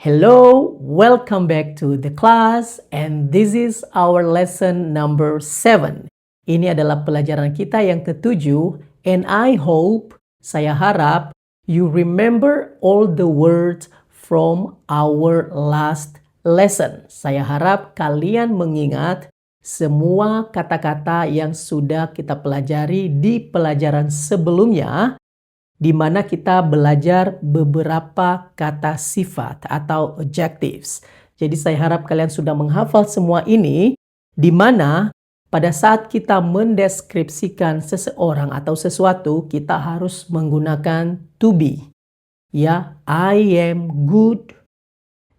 Hello, welcome back to the class and this is our lesson number 7. Ini adalah pelajaran kita yang ketujuh and I hope, saya harap, you remember all the words from our last lesson. Saya harap kalian mengingat semua kata-kata yang sudah kita pelajari di pelajaran sebelumnya, di mana kita belajar beberapa kata sifat atau adjectives. Jadi saya harap kalian sudah menghafal semua ini, di mana pada saat kita mendeskripsikan seseorang atau sesuatu, kita harus menggunakan to be. Ya, I am good,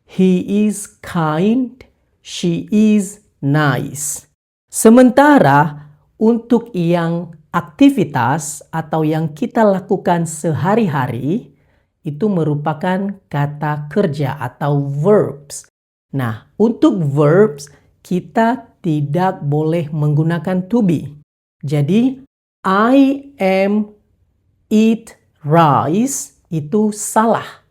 he is kind, she is nice. Sementara untuk yang aktivitas atau yang kita lakukan sehari-hari itu merupakan kata kerja atau verbs. Nah, untuk verbs kita tidak boleh menggunakan to be. Jadi, I am eat rice itu salah.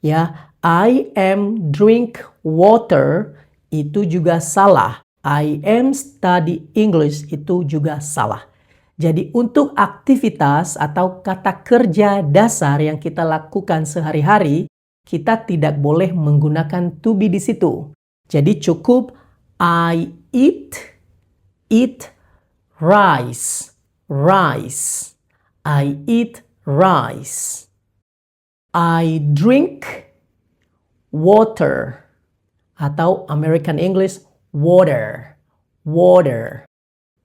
Ya, I am drink water itu juga salah. I am study English itu juga salah. Jadi untuk aktivitas atau kata kerja dasar yang kita lakukan sehari-hari, kita tidak boleh menggunakan to be di situ. Jadi cukup I eat rice. I eat rice. I drink water atau American English water.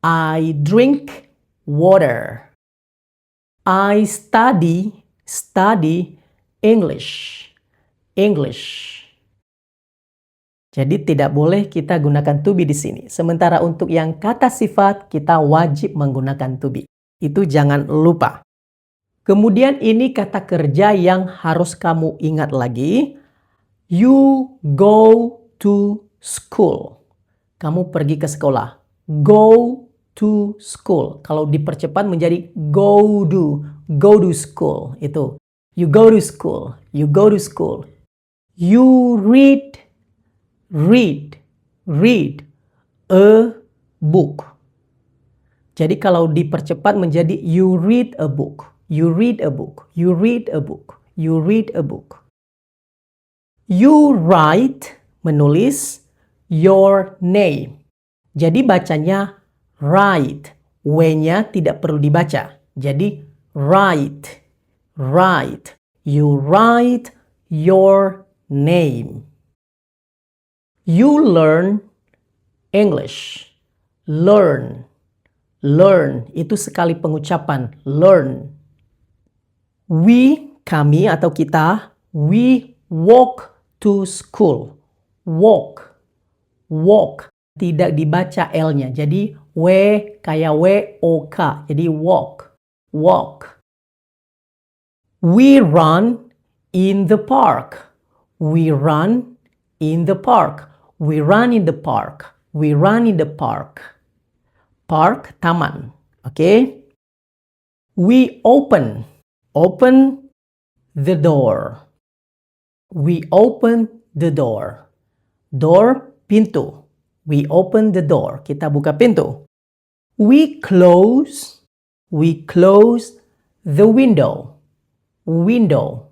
I drink water. I study English. Jadi tidak boleh kita gunakan to be di sini. Sementara untuk yang kata sifat kita wajib menggunakan to be. Itu jangan lupa. Kemudian ini kata kerja yang harus kamu ingat lagi. You go to school. Kamu pergi ke sekolah. Go to school. Kalau dipercepat menjadi go to school. Itu. You go to school. You read a book. Jadi kalau dipercepat menjadi you read a book. You write, menulis, your name. Jadi bacanya write. W-nya tidak perlu dibaca. Jadi write. You write your name. You learn English. Learn. Itu sekali pengucapan. Learn. Kami atau kita, we walk to school. Walk. Tidak dibaca L-nya. Jadi W kayak W-O-K. Jadi walk. We run in the park. We run in the park. Park, taman. Okay? We open the door. Door, pintu. We open the door. Kita buka pintu. We close the window. Window,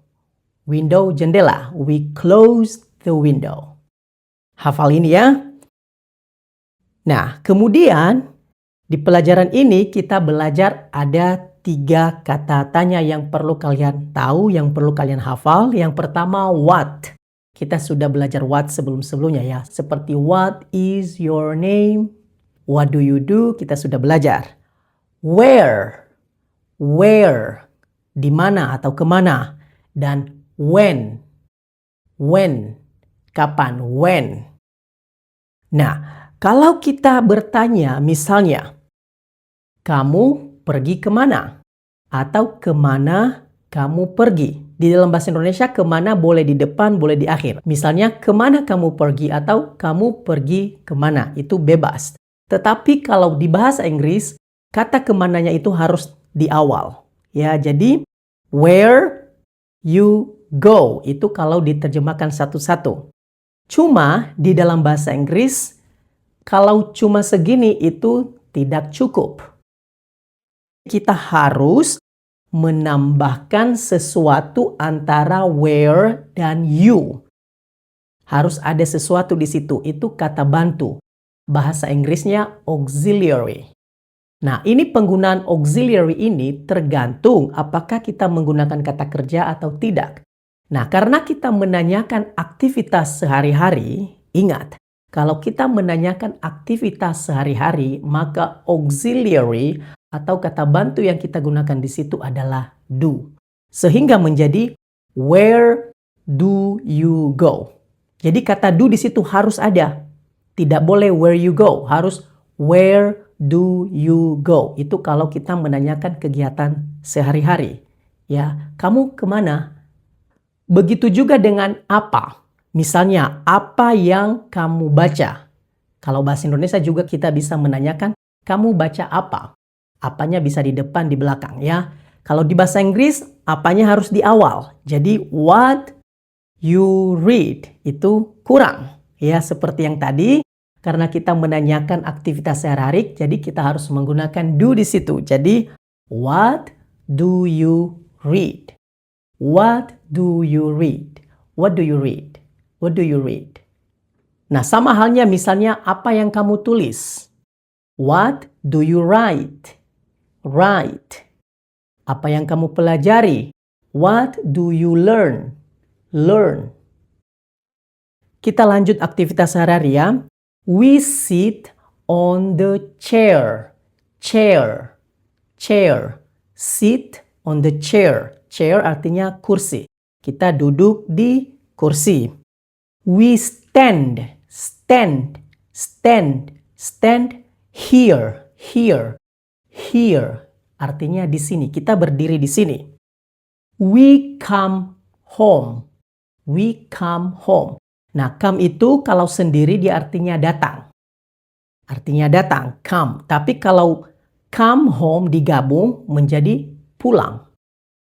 jendela. We close the window. Hafal ini ya. Nah, kemudian di pelajaran ini kita belajar ada 3 kata tanya yang perlu kalian tahu, yang perlu kalian hafal. Yang pertama, what. Kita sudah belajar what sebelum-sebelumnya ya. Seperti what is your name? What do you do? Kita sudah belajar. Where. Di mana atau kemana. Dan when. Kapan? When. Nah, kalau kita bertanya misalnya, kamu pergi kemana? Atau kemana kamu pergi? Di dalam bahasa Indonesia, kemana boleh di depan, boleh di akhir. Misalnya, kemana kamu pergi atau kamu pergi kemana. Itu bebas. Tetapi kalau di bahasa Inggris, kata kemananya itu harus di awal. Ya, jadi, where you go. Itu kalau diterjemahkan satu-satu. Cuma di dalam bahasa Inggris, kalau cuma segini itu tidak cukup. Kita harus menambahkan sesuatu antara where dan you. Harus ada sesuatu di situ. Itu kata bantu. Bahasa Inggrisnya auxiliary. Nah, ini penggunaan auxiliary ini tergantung apakah kita menggunakan kata kerja atau tidak. Nah, karena kita menanyakan aktivitas sehari-hari, ingat, kalau kita menanyakan aktivitas sehari-hari, maka auxiliary atau kata bantu yang kita gunakan di situ adalah do. Sehingga menjadi where do you go? Jadi kata do di situ harus ada. Tidak boleh where you go, harus where do you go? Itu kalau kita menanyakan kegiatan sehari-hari. Ya, kamu kemana? Begitu juga dengan apa. Misalnya, apa yang kamu baca? Kalau bahasa Indonesia juga kita bisa menanyakan, kamu baca apa? Apanya bisa di depan, di belakang ya. Kalau di bahasa Inggris, apanya harus di awal. Jadi, what you read itu kurang. Ya, seperti yang tadi. Karena kita menanyakan aktivitas sehari-hari, jadi kita harus menggunakan do di situ. Jadi, what do you read? What do you read? What do you read? What do you read? Nah, sama halnya misalnya apa yang kamu tulis? What do you write? Write. Apa yang kamu pelajari? What do you learn? Learn. Kita lanjut aktivitas sehari-hari ya. We sit on the chair. Chair. Chair. Sit on the chair. Chair artinya kursi. Kita duduk di kursi. We stand. Stand. Stand. Stand here. Here. Here. Artinya di sini. Kita berdiri di sini. We come home. We come home. Nah, come itu kalau sendiri dia artinya datang. Artinya datang, come. Tapi kalau come home digabung menjadi pulang.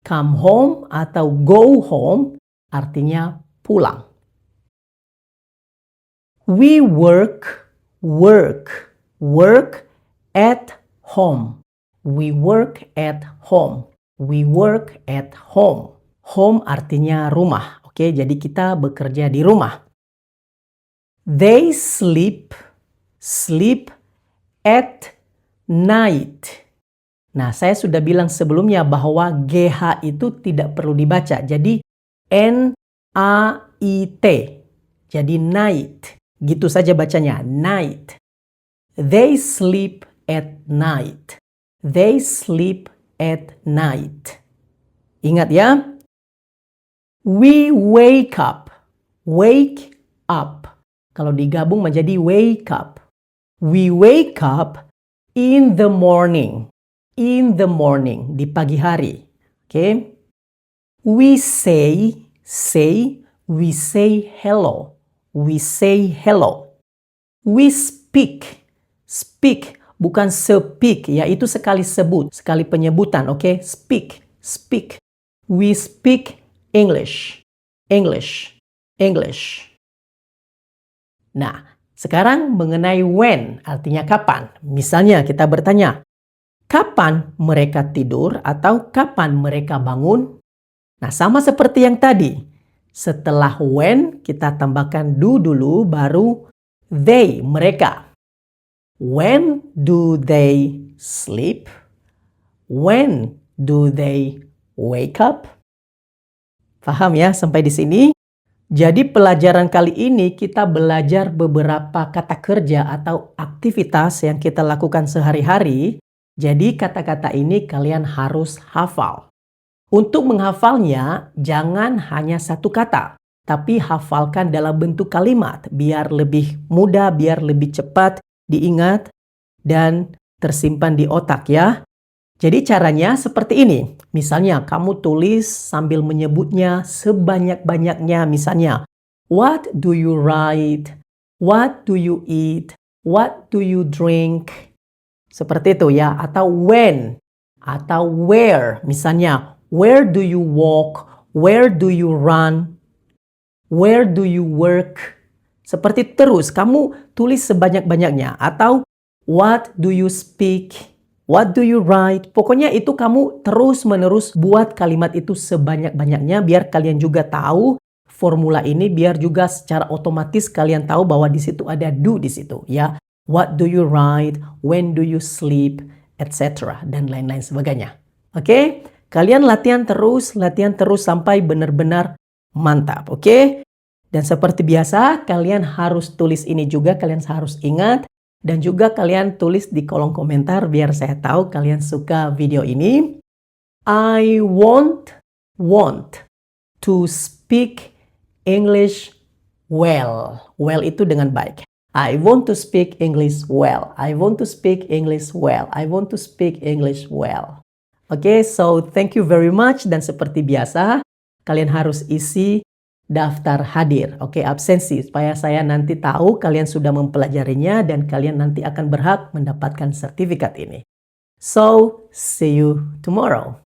Come home atau go home artinya pulang. We work at home. We work at home. We work at home. Home artinya rumah. Oke, jadi kita bekerja di rumah. They sleep at night. Nah, saya sudah bilang sebelumnya bahwa GH itu tidak perlu dibaca. Jadi N-A-I-T. Jadi night. Gitu saja bacanya, night. They sleep at night. They sleep at night. Ingat ya. We wake up. Wake up. Kalau digabung menjadi wake up. We wake up in the morning. In the morning. Di pagi hari. Okay? We say, we say hello. We say hello. We speak. Speak. Bukan speak. Ya, itu sekali sebut. Sekali penyebutan. Okay? Speak. Speak. We speak English. English. English. Nah, sekarang mengenai when, artinya kapan. Misalnya kita bertanya, kapan mereka tidur atau kapan mereka bangun? Nah, sama seperti yang tadi. Setelah when, kita tambahkan do dulu, baru they, mereka. When do they sleep? When do they wake up? Paham ya sampai di sini? Jadi pelajaran kali ini kita belajar beberapa kata kerja atau aktivitas yang kita lakukan sehari-hari. Jadi kata-kata ini kalian harus hafal. Untuk menghafalnya, jangan hanya satu kata, tapi hafalkan dalam bentuk kalimat biar lebih mudah, biar lebih cepat diingat dan tersimpan di otak ya. Jadi caranya seperti ini. Misalnya kamu tulis sambil menyebutnya sebanyak-banyaknya. Misalnya, what do you write? What do you eat? What do you drink? Seperti itu ya. Atau when? Atau where? Misalnya, where do you walk? Where do you run? Where do you work? Seperti terus, kamu tulis sebanyak-banyaknya. Atau, what do you speak? What do you write? Pokoknya itu kamu terus-menerus buat kalimat itu sebanyak-banyaknya biar kalian juga tahu formula ini, biar juga secara otomatis kalian tahu bahwa di situ ada do di situ, ya. What do you write? When do you sleep? Etc. Dan lain-lain sebagainya. Oke? Kalian latihan terus sampai benar-benar mantap, oke? Dan seperti biasa, kalian harus tulis ini juga, kalian harus ingat. Dan juga kalian tulis di kolom komentar biar saya tahu kalian suka video ini. I want to speak English well. Well itu dengan baik. I want to speak English well. I want to speak English well. I want to speak English well. Oke, so thank you very much. Dan seperti biasa, kalian harus isi daftar hadir, oke, absensi, supaya saya nanti tahu kalian sudah mempelajarinya dan kalian nanti akan berhak mendapatkan sertifikat ini. So, see you tomorrow.